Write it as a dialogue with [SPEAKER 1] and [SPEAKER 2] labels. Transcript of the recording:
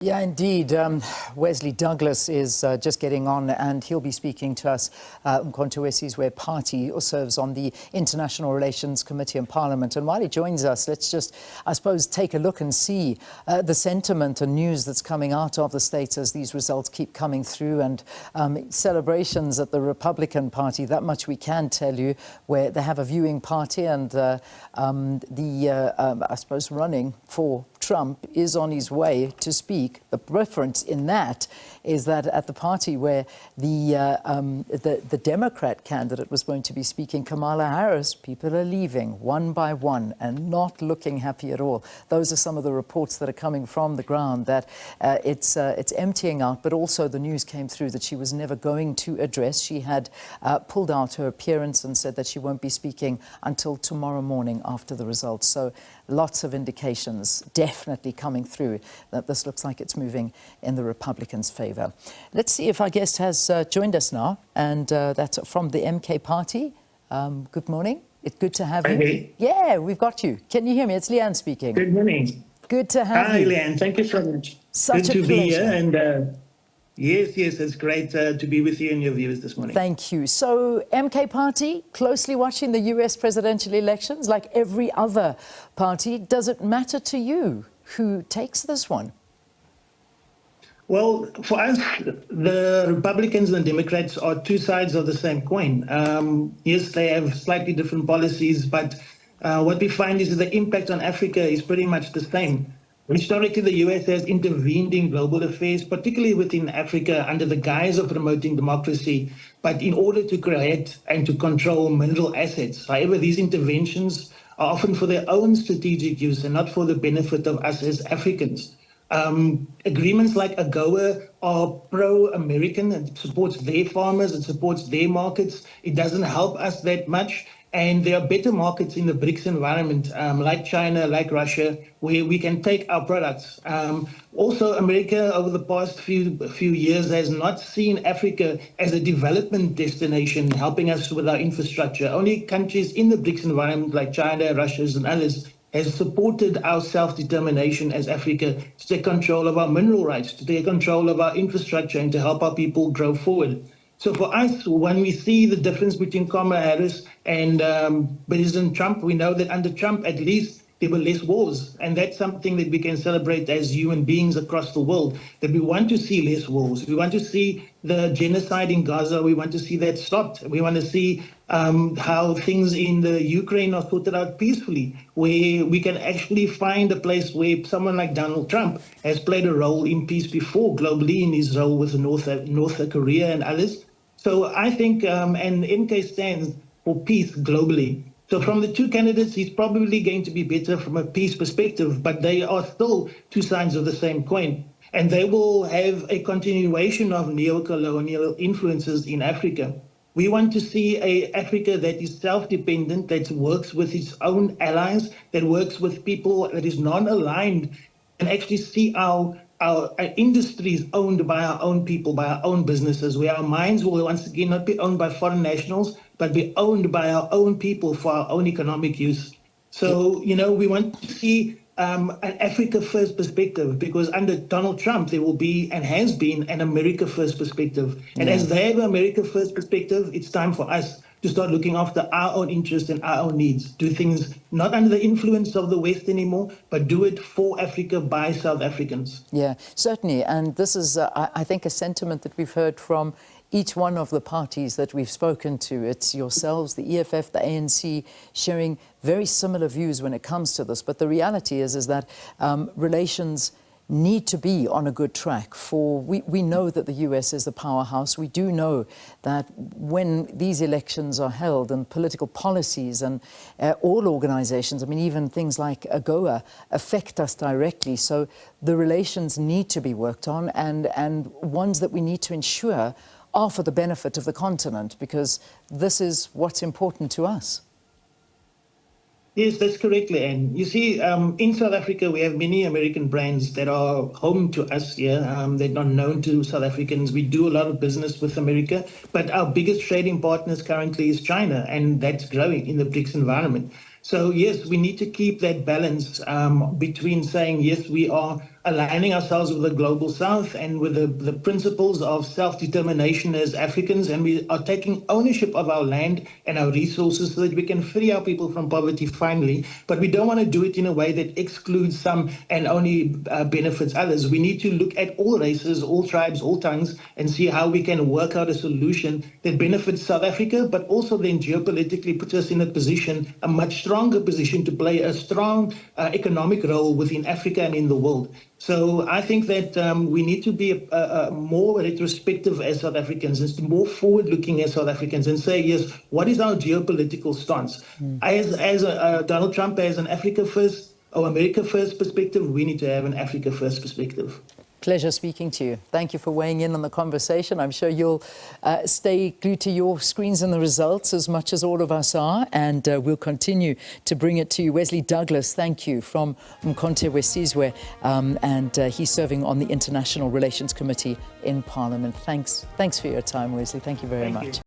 [SPEAKER 1] Yeah, indeed. Wesley Douglas is just getting on, and he'll be speaking to us. uMkhonto weSizwe party serves on the International Relations Committee in Parliament. And while he joins us, let's just, I suppose, take a look and see the sentiment and news that's coming out of the States as these results keep coming through, and celebrations at the Republican Party. That much we can tell you, where they have a viewing party, and I suppose, running for Trump is on his way to speak. The preference in that is that at the party where the Democrat candidate was going to be speaking, Kamala Harris, people are leaving one by one and not looking happy at all. Those are some of the reports that are coming from the ground, that it's emptying out, but also the news came through that she was never going to address. She had pulled out her appearance and said that she won't be speaking until tomorrow morning after the results. So lots of indications definitely coming through that this looks like it's moving in the Republicans' favour. Let's see if our guest has joined us now, and that's from the MK party. Good morning. It's good to have you. Yeah, we've got you. Can you hear me? It's Leanne speaking.
[SPEAKER 2] Good morning.
[SPEAKER 1] Good to have
[SPEAKER 2] you.
[SPEAKER 1] Hi,
[SPEAKER 2] Leanne. Thank you so much.
[SPEAKER 1] Such
[SPEAKER 2] good
[SPEAKER 1] a
[SPEAKER 2] to
[SPEAKER 1] pleasure.
[SPEAKER 2] be here, and yes, it's great to be with you and your viewers this morning.
[SPEAKER 1] Thank you. So, MK party, closely watching the US presidential elections like every other party. Does it matter to you who takes this one?
[SPEAKER 2] Well, for us, the Republicans and Democrats are two sides of the same coin. Yes, they have slightly different policies, but what we find is that the impact on Africa is pretty much the same. Historically, the US has intervened in global affairs, particularly within Africa, under the guise of promoting democracy, but in order to create and to control mineral assets. However, these interventions are often for their own strategic use and not for the benefit of us as Africans. Agreements like AGOA are pro-American and supports their farmers and supports their markets. It doesn't help us that much. And there are better markets in the BRICS environment, like China, like Russia, where we can take our products. Also, America over the past few years has not seen Africa as a development destination, helping us with our infrastructure. Only countries in the BRICS environment, like China, Russia, and others, has supported our self-determination as Africa to take control of our mineral rights, to take control of our infrastructure, and to help our people grow forward. So for us, when we see the difference between Kamala Harris and President Trump, we know that under Trump, at least, there were less wars. And that's something that we can celebrate as human beings across the world, that we want to see less wars. We want to see the genocide in Gaza. We want to see that stopped. We want to see how things in the Ukraine are sorted out peacefully, where we can actually find a place where someone like Donald Trump has played a role in peace before globally, in his role with North Korea and others. So I think, and MK stands for peace globally. So from the two candidates, he's probably going to be better from a peace perspective, but they are still two sides of the same coin. And they will have a continuation of neo-colonial influences in Africa. We want to see an Africa that is self-dependent, that works with its own allies, that works with people that is non-aligned, and actually see our industries owned by our own people, by our own businesses, where our mines will once again not be owned by foreign nationals, but be owned by our own people for our own economic use. So, you know, we want to see an Africa first perspective, because under Donald Trump, there will be and has been an America first perspective. And as they have an America first perspective, it's time for us to start looking after our own interests and our own needs. Do things not under the influence of the West anymore, but do it for Africa by South Africans.
[SPEAKER 1] Yeah, certainly. And this is, I think, a sentiment that we've heard from each one of the parties that we've spoken to. It's yourselves, the EFF, the ANC, sharing very similar views when it comes to this. But the reality is that relations need to be on a good track. We know that the US is the powerhouse. We do know that when these elections are held, and political policies and all organizations, I mean, even things like AGOA, affect us directly. So the relations need to be worked on, and ones that we need to ensure are for the benefit of the continent, because this is what's important to us.
[SPEAKER 2] Yes, that's correct, Leanne. You see, in South Africa, we have many American brands that are home to us here. They're not known to South Africans. We do a lot of business with America, but our biggest trading partners currently is China, and that's growing in the BRICS environment. So yes, we need to keep that balance between saying, yes, we are aligning ourselves with the global south and with the principles of self-determination as Africans, and we are taking ownership of our land and our resources so that we can free our people from poverty finally. But we don't want to do it in a way that excludes some and only benefits others. We need to look at all races, all tribes, all tongues, and see how we can work out a solution that benefits South Africa, but also then geopolitically puts us in a position, a much stronger position to play a strong economic role within Africa and in the world. So I think that we need to be more retrospective as South Africans, and more forward-looking as South Africans, and say, yes, what is our geopolitical stance? As Donald Trump has an Africa first or America first perspective, we need to have an Africa first perspective.
[SPEAKER 1] Pleasure speaking to you. Thank you for weighing in on the conversation. I'm sure you'll stay glued to your screens and the results as much as all of us are, and we'll continue to bring it to you. Wesley Douglas, thank you, from uMkhonto weSizwe, and he's serving on the International Relations Committee in Parliament. Thanks for your time, Wesley. Thank you very much.